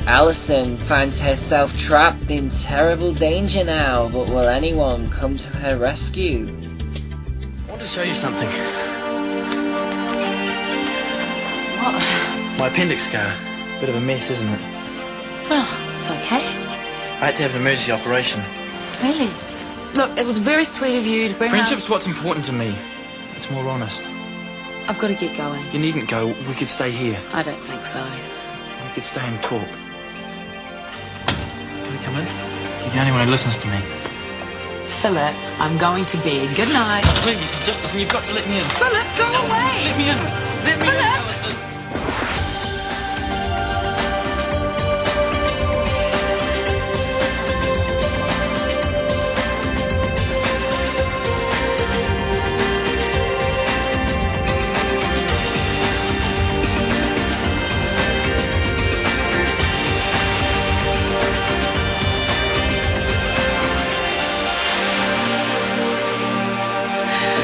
Alison finds herself trapped in terrible danger now, but will anyone come to her rescue? I want to show you something. What? My appendix scar. Bit of a mess, isn't it? Oh, it's okay. I had to have an emergency operation. Really? Look, it was very sweet of you to bring Friendship's what's important to me. It's more honest. I've got to get going. You needn't go. We could stay here. I don't think so. We could stay and talk. Can I come in? You're the only one who listens to me. Philip, I'm going to bed. Good night. Please, Justice, you've got to let me in. Philip, go away! Let me in. Let me in, Alison.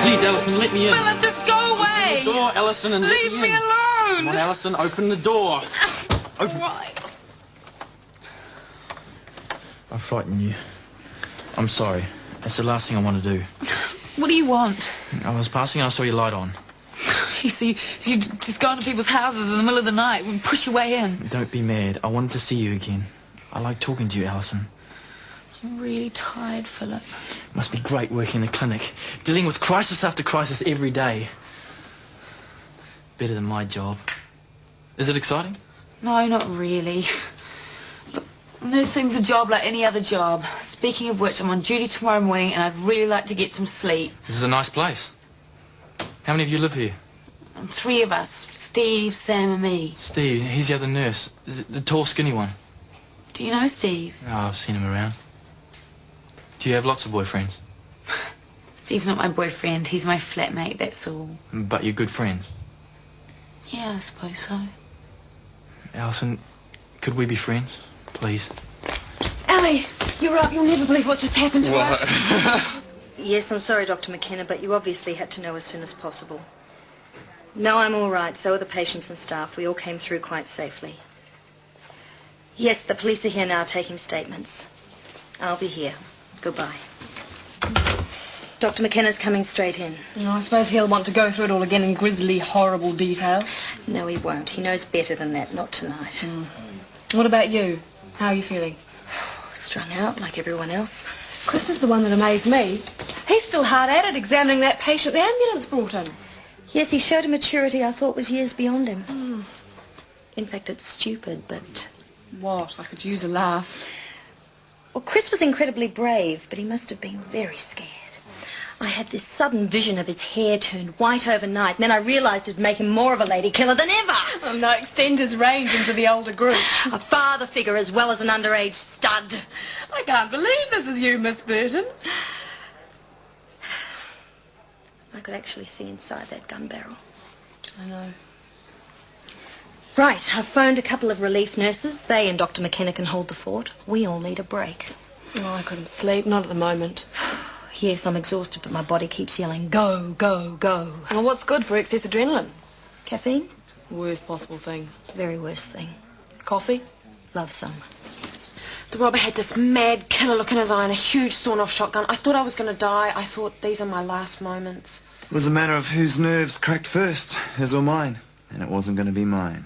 Please, Alison, let me in. Philip, just go away! Open the door, Alison, and Leave let me in. alone! Come on, Alison, open the door. Open. All right. I frightened you. I'm sorry. It's the last thing I want to do. What do you want? I was passing and I saw your light on. You see, you just go into people's houses in the middle of the night and push your way in. Don't be mad. I wanted to see you again. I like talking to you, Alison. I'm really tired, Philip. Must be great working in the clinic, dealing with crisis after crisis every day. Better than my job. Is it exciting? No, not really. Look, nursing's a job like any other job. Speaking of which, I'm on duty tomorrow morning and I'd really like to get some sleep. This is a nice place. How many of you live here? 3 of us. Steve, Sam and me. Steve, he's the other nurse. Is it the tall, skinny one? Do you know Steve? Oh, I've seen him around. Do you have lots of boyfriends? Steve's not my boyfriend. He's my flatmate, that's all. But you're good friends. Yeah, I suppose so. Alison, could we be friends, please? Ellie, you're up. You'll never believe what's just happened to us. Yes, I'm sorry, Dr. McKenna, but you obviously had to know as soon as possible. No, I'm all right. So are the patients and staff. We all came through quite safely. Yes, the police are here now taking statements. I'll be here. Goodbye. Dr. McKenna's coming straight in. I suppose he'll want to go through it all again in grisly, horrible detail. No, he won't. He knows better than that. Not tonight. What about you? How are you feeling? Strung out like everyone else. Chris is the one that amazed me. He's still hard at it, examining that patient the ambulance brought in. Yes, he showed a maturity I thought was years beyond him. In fact, it's stupid, but... What? I could use a laugh. Well, Chris was incredibly brave, but he must have been very scared. I had this sudden vision of his hair turned white overnight, and then I realised it'd make him more of a lady killer than ever. Oh, no, extend his range into the older group. A father figure as well as an underage stud. I can't believe this is you, Miss Burton. I could actually see inside that gun barrel. I know. Right, I've phoned a couple of relief nurses. They and Dr. McKenna can hold the fort. We all need a break. Oh, I couldn't sleep, not at the moment. Yes, I'm exhausted, but my body keeps yelling, go, go, go. Well, what's good for excess adrenaline? Caffeine? Worst possible thing. Very worst thing. Coffee? Love some. The robber had this mad killer look in his eye and a huge sawn-off shotgun. I thought I was going to die. I thought these are my last moments. It was a matter of whose nerves cracked first, his or mine. And it wasn't going to be mine.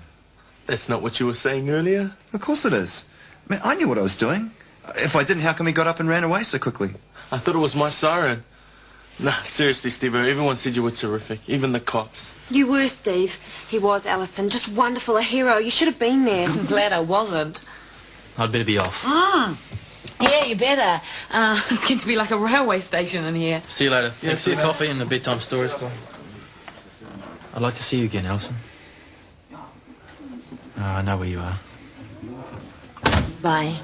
That's not what you were saying earlier. Of course it is. Man, I knew what I was doing. If I didn't, how come he got up and ran away so quickly? I thought it was my siren. Nah, seriously, Steve, everyone said you were terrific. Even the cops. You were, Steve. He was, Alison. Just wonderful, a hero. You should have been there. I'm glad I wasn't. I'd better be off. Yeah, you better. It's going to be like a railway station in here. See you later. Yeah, Thanks see for the you coffee and the bedtime stories. I'd like to see you again, Alison. I know where you are. Bye.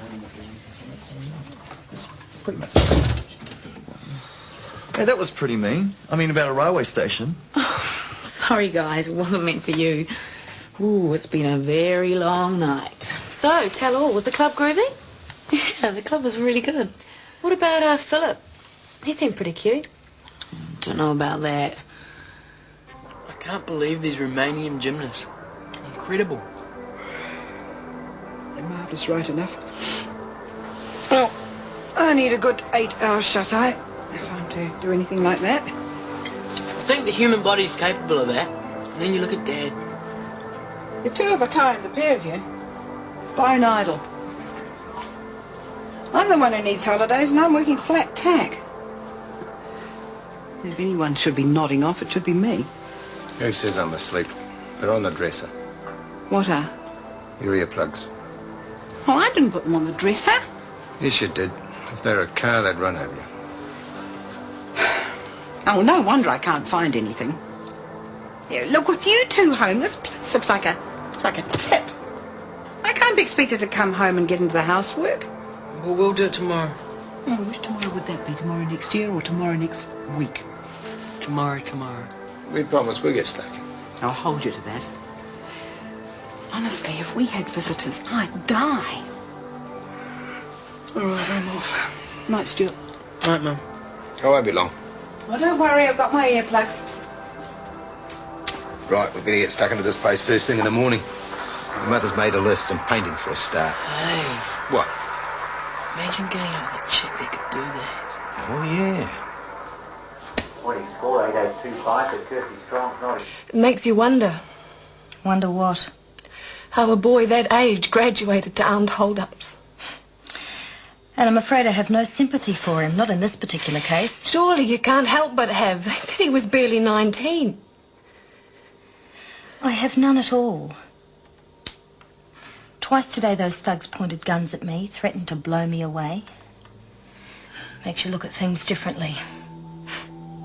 Hey, that was pretty mean. I mean, about a railway station. Sorry, guys. It wasn't meant for you. Ooh, it's been a very long night. So, tell all. Was the club groovy? Yeah, the club was really good. What about Philip? He seemed pretty cute. Don't know about that. I can't believe these Romanian gymnasts. Incredible. They're marvellous right enough. Well, I need a good 8 hours shut-eye if I'm to do anything like that. I think the human body's capable of that. And then you look at Dad. You're two of a kind, the pair of you. Bone idle. I'm the one who needs holidays and I'm working flat tack. If anyone should be nodding off, it should be me. Who says I'm asleep? They're on the dresser. What are? Your earplugs. Oh, I didn't put them on the dresser. Yes, you did. If they're a car, they'd run over you. Oh, no wonder I can't find anything. Yeah, look, with you two home, this place looks like a tip. I can't be expected to come home and get into the housework. Well, we'll do it tomorrow. Oh, which tomorrow would that be? Tomorrow next year or tomorrow next week? Tomorrow. We promise we'll get stuck. I'll hold you to that. Honestly, if we had visitors, I'd die. All right, I'm off. Night, Stuart. Night, Mum. I won't be long. Well, don't worry, I've got my earplugs. Right, we're going to get stuck into this place first thing in the morning. Your mother's made a list and painting for a start. Hey, What? imagine getting out with a chick that could do that. Oh, yeah. What he scored, 8825, but Kirsty Strong's not... It makes you wonder Wonder what? how a boy that age graduated to armed hold-ups. And I'm afraid I have no sympathy for him, not in this particular case. Surely you can't help but have. They said he was barely 19. I have none at all. Twice today those thugs pointed guns at me, threatened to blow me away. Makes you look at things differently.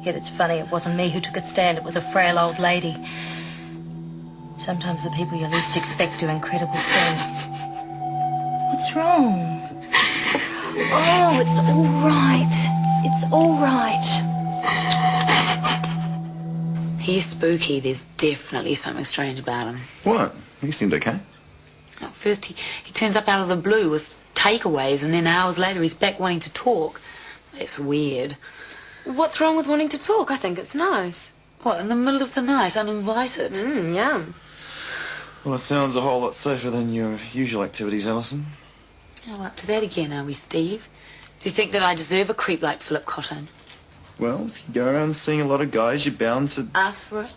Yet it's funny, it wasn't me who took a stand, it was a frail old lady. Sometimes the people you least expect do incredible things. What's wrong? Oh, it's all right. It's all right. He's spooky. There's definitely something strange about him. What? You seemed okay. At first he turns up out of the blue with takeaways, and then hours later he's back wanting to talk. It's weird. What's wrong with wanting to talk? I think it's nice. What, in the middle of the night, uninvited? Yum. Well, it sounds a whole lot safer than your usual activities, Alison. Oh, up to that again, are we, Steve? Do you think that I deserve a creep like Philip Cotton? Well, if you go around seeing a lot of guys, you're bound to... Ask for it?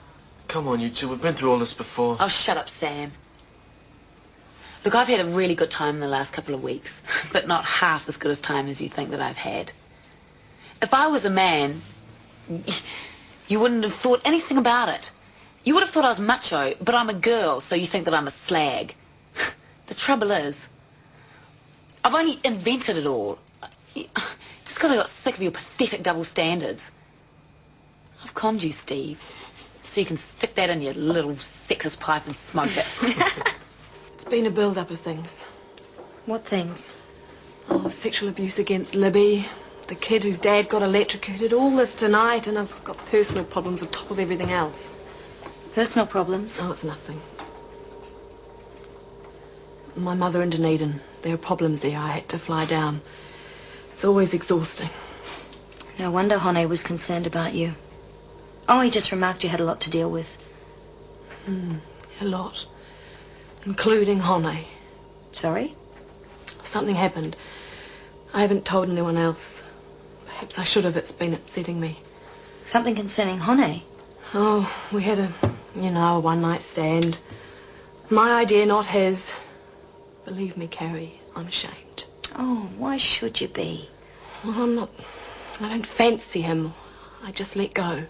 Come on, you two. We've been through all this before. Oh, shut up, Sam. Look, I've had a really good time in the last couple of weeks, but not half as good a time as you think that I've had. If I was a man, you wouldn't have thought anything about it. You would have thought I was macho, but I'm a girl, so you think that I'm a slag. The trouble is, I've only invented it all. Just because I got sick of your pathetic double standards. I've conned you, Steve, so you can stick that in your little sexist pipe and smoke it. It's been a build-up of things. What things? Oh, sexual abuse against Libby, the kid whose dad got electrocuted, all this tonight, and I've got personal problems on top of everything else. Personal problems? Oh, it's nothing. My mother in Dunedin, there are problems there. I had to fly down. It's always exhausting. No wonder Hone was concerned about you. Oh, he just remarked you had a lot to deal with. A lot. Including Hone. Sorry? Something happened. I haven't told anyone else. Perhaps I should have. It's been upsetting me. Something concerning Hone? Oh, we had a one-night stand. My idea, not his. Believe me, Carrie, I'm ashamed. Oh, why should you be? Well, I don't fancy him. I just let go.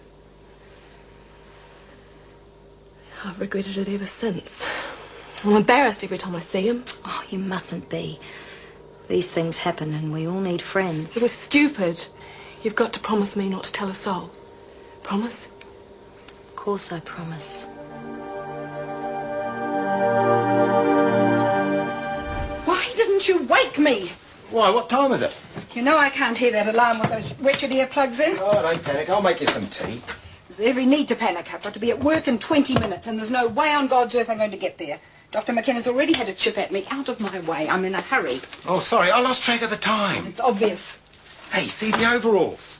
I've regretted it ever since. I'm embarrassed every time I see him. Oh, you mustn't be. These things happen and we all need friends. It was stupid. You've got to promise me not to tell a soul. Promise? Of course I promise. Why didn't you wake me? Why, what time is it? You know I can't hear that alarm with those wretched earplugs in. Oh, don't panic. I'll make you some tea. There's every need to panic. I've got to be at work in 20 minutes and there's no way on God's earth I'm going to get there. Dr. McKenna's already had a chip at me. Out of my way. I'm in a hurry. Oh, sorry. I lost track of the time. It's obvious. Hey, see the overalls?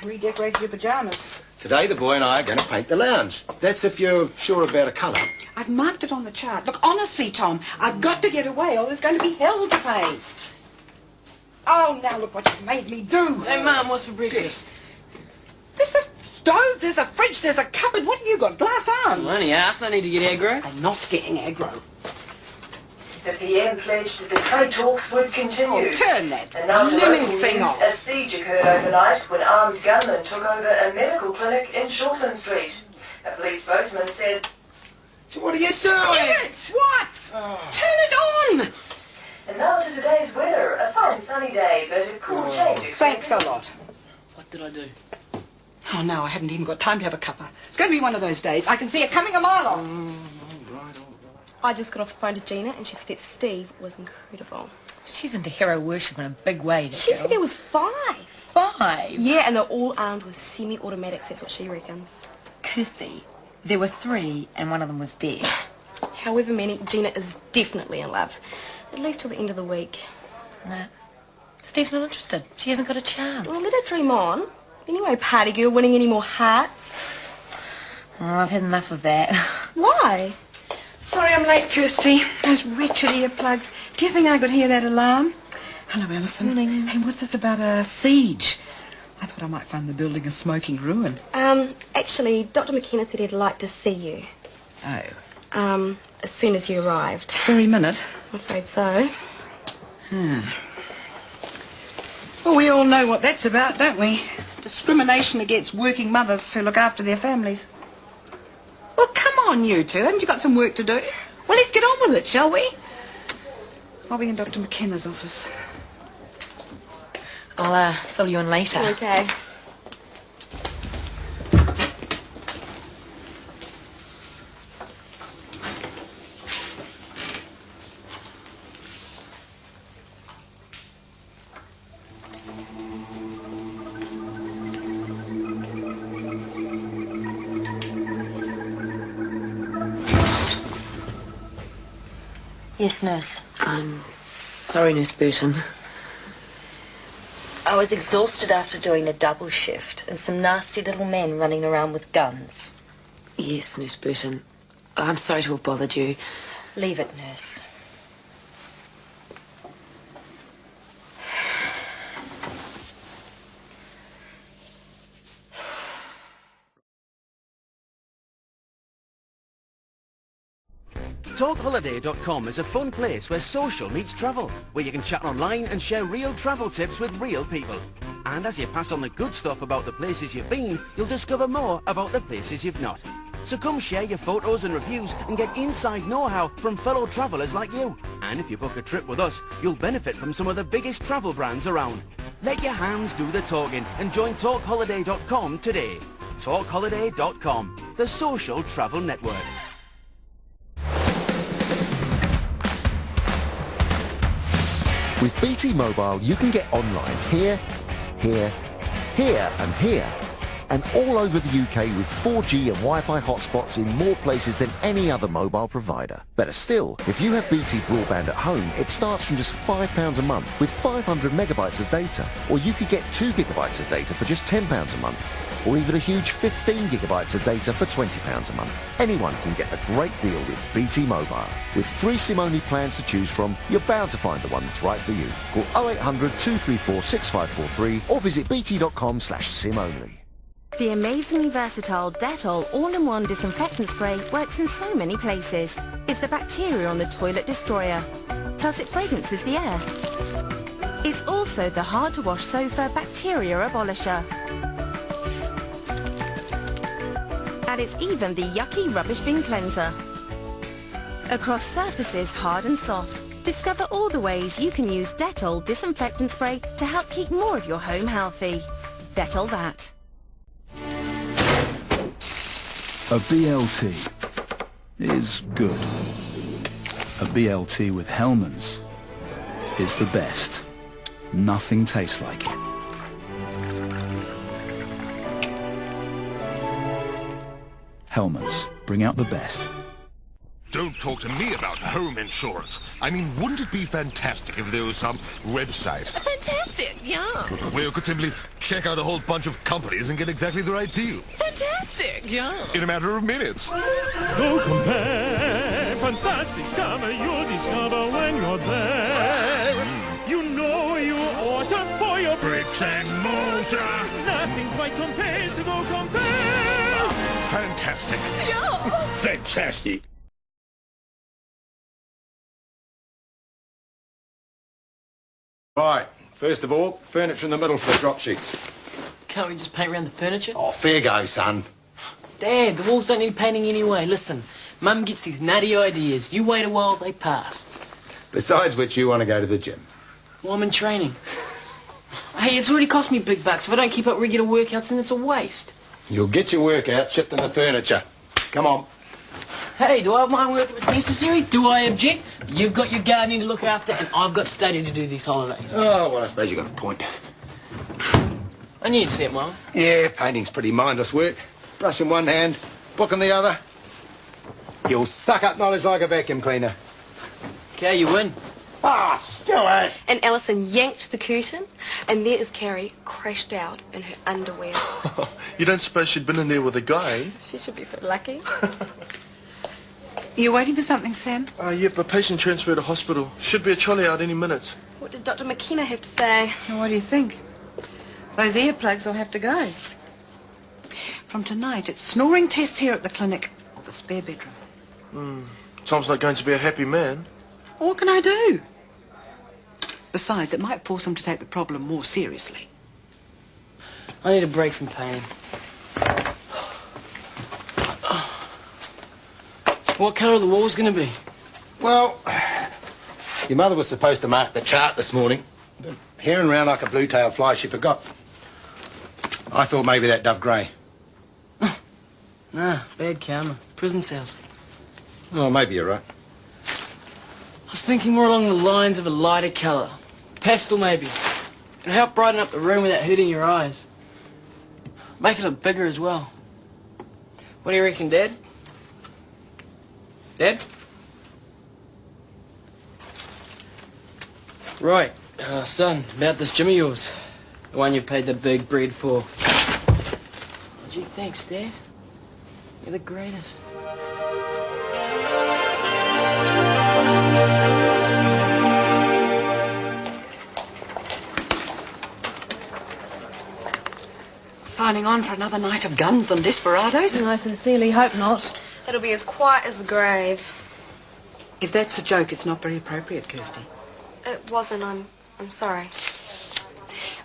Redecorated your pyjamas. Today the boy and I are going to paint the lounge. That's if you're sure about a colour. I've marked it on the chart. Look, honestly, Tom, I've got to get away or there's going to be hell to pay. Oh, now look what you've made me do. Hey, Mum, what's for breakfast? There's the stove, there's a fridge, there's a cupboard. What have you got? Glass arms? Well, only asked. No need to get aggro. I'm not getting aggro. The PM pledged that the trade talks would continue. Oh, turn that And now blooming thing off. A siege occurred overnight when armed gunmen took over a medical clinic in Shortland Street. A police spokesman said... So what are you doing? Idiots! What? Oh. Turn it on! And now to today's weather. A fine sunny day, but a cool change. Thanks a lot. What did I do? Oh, no, I haven't even got time to have a cuppa. It's going to be one of those days. I can see it coming a mile off. I just got off the phone to Gina and she said that Steve was incredible. She's into hero worship in a big way. She said there was 5. 5? Yeah, and they're all armed with semi-automatics, that's what she reckons. Kirsty, there were 3 and one of them was dead. However many, Gina is definitely in love. At least till the end of the week. Nah. Steve's not interested. She hasn't got a chance. Well, let her dream on. Anyway, party girl, winning any more hearts? Oh, I've had enough of that. Why? Sorry I'm late, Kirsty. Those wretched earplugs. Do you think I could hear that alarm? Hello, Alison. Morning. Hey, what's this about a siege? I thought I might find the building a smoking ruin. Actually, Dr. McKenna said he'd like to see you. Oh. As soon as you arrived. This very minute? I'm afraid so. Well, we all know what that's about, don't we? Discrimination against working mothers who look after their families. Well, come on, you two. Haven't you got some work to do? Well, let's get on with it, shall we? I'll be in Dr. McKenna's office. I'll fill you in later. Okay. Yes, nurse. I'm sorry, Nurse Burton. I was exhausted after doing a double shift and some nasty little men running around with guns. Yes, Nurse Burton. I'm sorry to have bothered you. Leave it, nurse. TalkHoliday.com is a fun place where social meets travel, where you can chat online and share real travel tips with real people. And as you pass on the good stuff about the places you've been, you'll discover more about the places you've not. So come share your photos and reviews and get inside know-how from fellow travellers like you. And if you book a trip with us, you'll benefit from some of the biggest travel brands around. Let your hands do the talking and join TalkHoliday.com today. TalkHoliday.com, the social travel network. With BT Mobile, you can get online here, here, here and here, and all over the UK with 4G and Wi-Fi hotspots in more places than any other mobile provider. Better still, if you have BT broadband at home, it starts from just £5 a month with 500 megabytes of data, or you could get 2 gigabytes of data for just £10 a month, or even a huge 15 gigabytes of data for £20 a month. Anyone can get the great deal with BT Mobile. With 3 SIM-only plans to choose from, you're bound to find the one that's right for you. Call 0800 234 6543 or visit bt.com/SIM-only. The amazingly versatile Dettol all-in-one disinfectant spray works in so many places. It's the bacteria on the toilet destroyer. Plus it fragrances the air. It's also the hard-to-wash sofa bacteria abolisher. And it's even the yucky rubbish bin cleanser. Across surfaces hard and soft, discover all the ways you can use Dettol disinfectant spray to help keep more of your home healthy. Dettol that. A BLT is good. A BLT with Hellmann's is the best. Nothing tastes like it. Hellmann's, bring out the best. Don't talk to me about home insurance. I mean, wouldn't it be fantastic if there was some website Fantastic, yeah. where you could simply check out a whole bunch of companies and get exactly the right deal Fantastic, yeah. in a matter of minutes? Go compare, fantastic cover you'll discover when you're there. You know you order for your bricks and mortar. Nothing quite compares to Go Compare. Fantastic. Yeah. Fantastic. Right, first of all, furniture in the middle for the drop sheets. Can't we just paint around the furniture? Oh, fair go, son. Dad, the walls don't need painting anyway. Listen, Mum gets these nutty ideas. You wait a while, they pass. Besides which, you want to go to the gym. Well, I'm in training. Hey, it's already cost me big bucks. If I don't keep up regular workouts, then it's a waste. You'll get your workout shifting the furniture. Come on. Hey, do I have my work if it's necessary? Do I object? You've got your gardening to look after, and I've got study to do these holidays. Oh, well, I suppose you've got a point. I knew you'd see it, Mum. Yeah, painting's pretty mindless work. Brush in one hand, book in the other. You'll suck up knowledge like a vacuum cleaner. Okay, you win. Ah, Stuart! And Alison yanked the curtain, and there is Carrie crashed out in her underwear. You don't suppose she'd been in there with a guy? She should be so lucky. You waiting for something, Sam? Yep, a patient transferred to hospital. Should be a trolley out any minute. What did Dr. McKenna have to say? And what do you think? Those earplugs will have to go. From tonight, it's snoring tests here at the clinic, or the spare bedroom. Tom's not going to be a happy man. What can I do? Besides, it might force him to take the problem more seriously. I need a break from pain. What colour are the walls going to be? Well, your mother was supposed to mark the chart this morning, but hearing round like a blue-tailed fly, she forgot. I thought maybe that dove grey. Nah, bad karma. Prison cells. Oh, maybe you're right. I was thinking more along the lines of a lighter colour. Pastel, maybe. It'll help brighten up the room without hurting your eyes. Make it look bigger as well. What do you reckon, Dad? Dad? Right, son, about this gym of yours. The one you paid the big bread for. Gee, thanks, Dad. You're the greatest. Signing on for another night of guns and desperados? I sincerely hope not. It'll be as quiet as the grave. If that's a joke, it's not very appropriate, Kirsty. It wasn't. I'm sorry.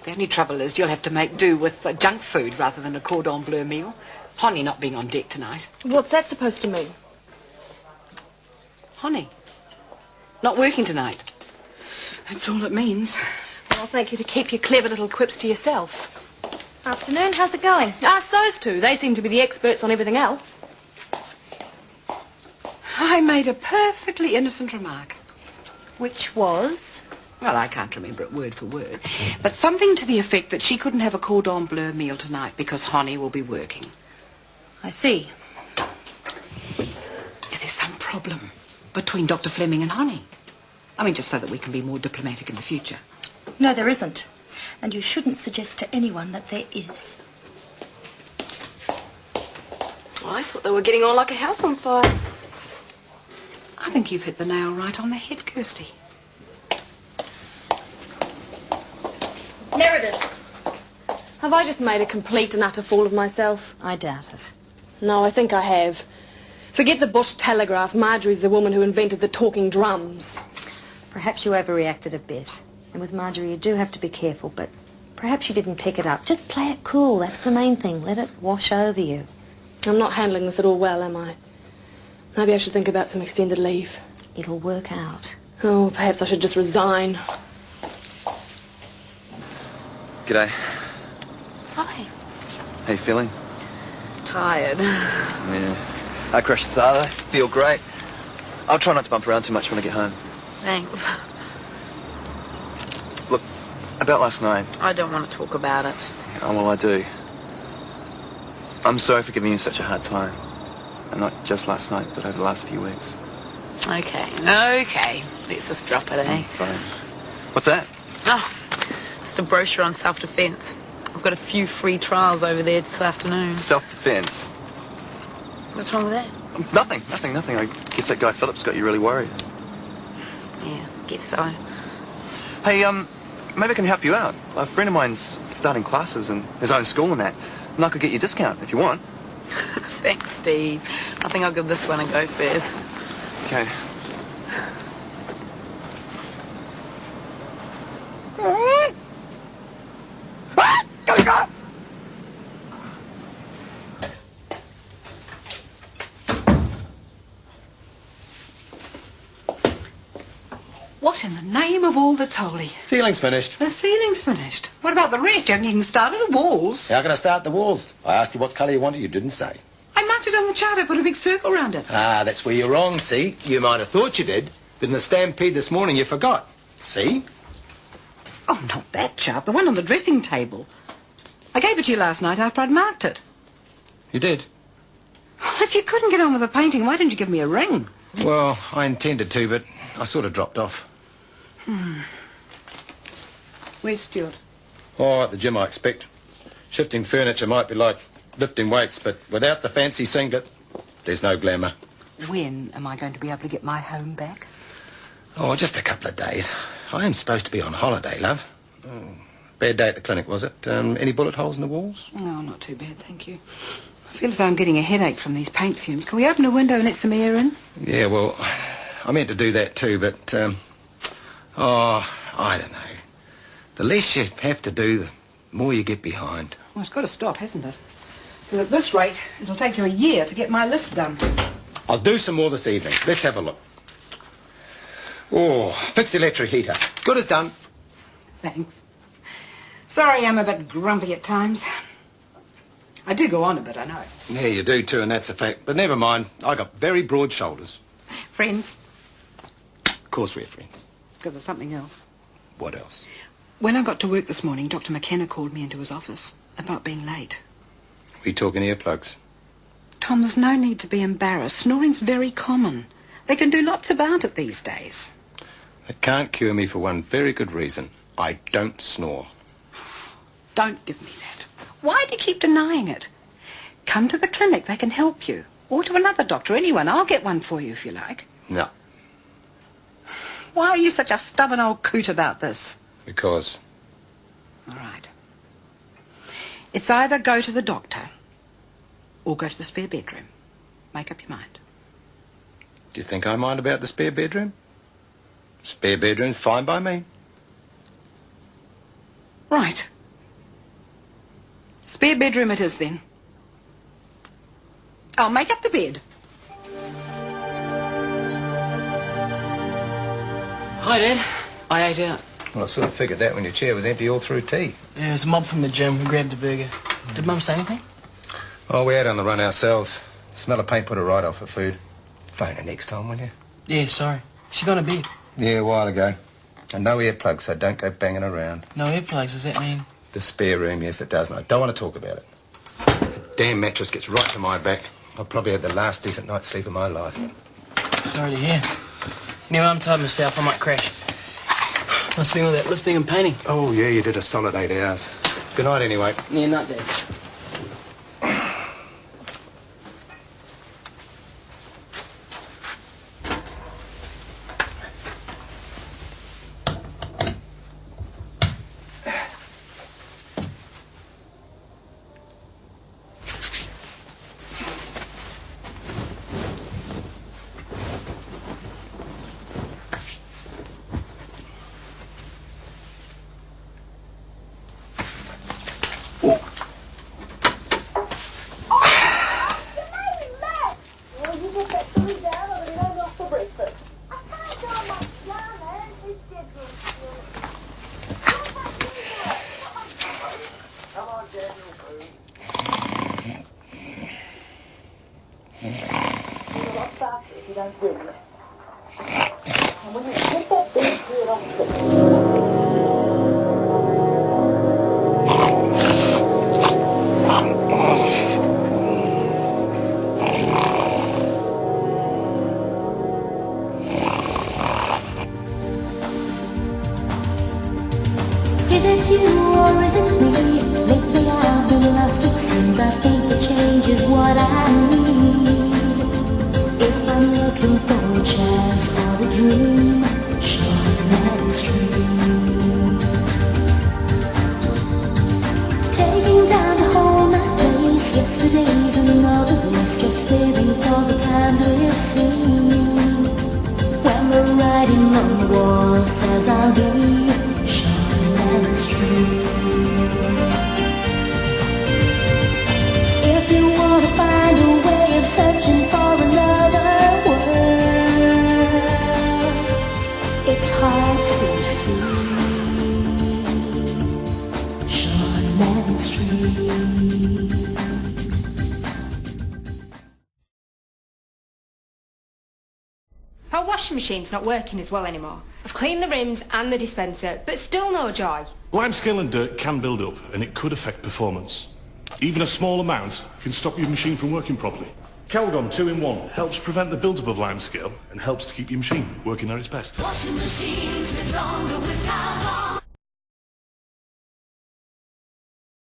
The only trouble is you'll have to make do with junk food rather than a cordon bleu meal. Honey not being on deck tonight. What's that supposed to mean? Honey, not working tonight. That's all it means. Well, I'll thank you to keep your clever little quips to yourself. Afternoon, how's it going? Ask those two. They seem to be the experts on everything else. I made a perfectly innocent remark. Which was? Well, I can't remember it word for word. But something to the effect that she couldn't have a cordon bleu meal tonight because Honey will be working. I see. Is there some problem between Dr. Fleming and Honey? I mean, just so that we can be more diplomatic in the future. No, there isn't. And you shouldn't suggest to anyone that there is. I thought they were getting on like a house on fire. I think you've hit the nail right on the head, Kirsty. Meredith! Have I just made a complete and utter fool of myself? I doubt it. No, I think I have. Forget the Bush telegraph. Marjorie's the woman who invented the talking drums. Perhaps you overreacted a bit. And with Marjorie, you do have to be careful, but perhaps you didn't pick it up. Just play it cool. That's the main thing. Let it wash over you. I'm not handling this at all well, am I? Maybe I should think about some extended leave. It'll work out. Oh, perhaps I should just resign. G'day. Hi. How you feeling? Tired. Yeah. I crushed the Zara. Feel great. I'll try not to bump around too much when I get home. Thanks. Look, about last night. I don't want to talk about it. Oh, well, I do. I'm sorry for giving you such a hard time. And not just last night, but over the last few weeks. Okay. Let's just drop it, eh? Fine. What's that? Oh, just a brochure on self-defense. I've got a few free trials over there this afternoon. Self-defense. What's wrong with that? Nothing. I guess that guy Phillips got you really worried. Yeah, guess so. Hey, maybe I can help you out. A friend of mine's starting classes in his own school and that. And I could get you a discount if you want. Thanks, Steve. I think I'll give this one a go first. Okay. Go! What in the name of all that's holy? Ceiling's finished. The ceiling's finished. What about the rest? You haven't even started the walls. How can I start the walls? I asked you what colour you wanted, you didn't say. I marked it on the chart. I put a big circle around it. Ah, that's where you're wrong, see? You might have thought you did, but in the stampede this morning you forgot. See? Oh, not that chart. The one on the dressing table. I gave it to you last night after I'd marked it. You did? Well, if you couldn't get on with the painting, why didn't you give me a ring? Well, I intended to, but I sort of dropped off. Where's Stuart? Oh, at the gym, I expect. Shifting furniture might be like lifting weights, but without the fancy singlet, there's no glamour. When am I going to be able to get my home back? Oh, just a couple of days. I am supposed to be on holiday, love. Oh, bad day at the clinic, was it? Any bullet holes in the walls? No, not too bad, thank you. I feel as though I'm getting a headache from these paint fumes. Can we open a window and let some air in? Yeah, well, I meant to do that too, but, I don't know. The less you have to do, the more you get behind. Well, it's got to stop, hasn't it? Because at this rate, it'll take you a year to get my list done. I'll do some more this evening. Let's have a look. Oh, fix the electric heater. Good as done. Thanks. Sorry I'm a bit grumpy at times. I do go on a bit, I know. Yeah, you do too, and that's a fact. But never mind. I got very broad shoulders. Friends? Of course we're friends. Because there's something else. What else? When I got to work this morning, Dr. McKenna called me into his office about being late. We talking earplugs? Tom, there's no need to be embarrassed. Snoring's very common. They can do lots about it these days. It can't cure me for one very good reason. I don't snore. Don't give me that. Why do you keep denying it? Come to the clinic. They can help you. Or to another doctor, anyone. I'll get one for you if you like. No. Why are you such a stubborn old coot about this? Because? All right. It's either go to the doctor or go to the spare bedroom. Make up your mind. Do you think I mind about the spare bedroom? Spare bedroom's fine by me. Right. Spare bedroom it is then. I'll make up the bed. Hi, Dad. I ate out. Well, I sort of figured that when your chair was empty all through tea. Yeah, there was a mob from the gym. We grabbed a burger. Did Mum say anything? Oh, we had on the run ourselves. Smell of paint put her right off her food. Phone her next time, will you? Yeah, sorry. She gone to bed? Yeah, a while ago. And no earplugs, so don't go banging around. No earplugs, does that mean? The spare room, yes, it does. And I don't want to talk about it. The damn mattress gets right to my back. I'll probably have the last decent night's sleep of my life. Sorry to hear. Anyway, I'm tired myself. I might crash. Must be all that lifting and painting. Oh, yeah, you did a solid 8 hours. Good night, anyway. Yeah, not Dad. chance or a dream, Shortland Street. Taking time to hold my place, yesterday's another place, just living for the times we've seen. When the writing on the wall says I'll be Shortland Street. If you want to find a way of searching for another world, it's hard to see Shortland Street. Our washing machine's not working as well anymore. I've cleaned the rims and the dispenser, but still no joy. Limescale and dirt can build up, and it could affect performance. Even a small amount can stop your machine from working properly. Calgon 2-in-1 helps prevent the build-up of limescale and helps to keep your machine working at its best. Washing machines live longer with Calgon.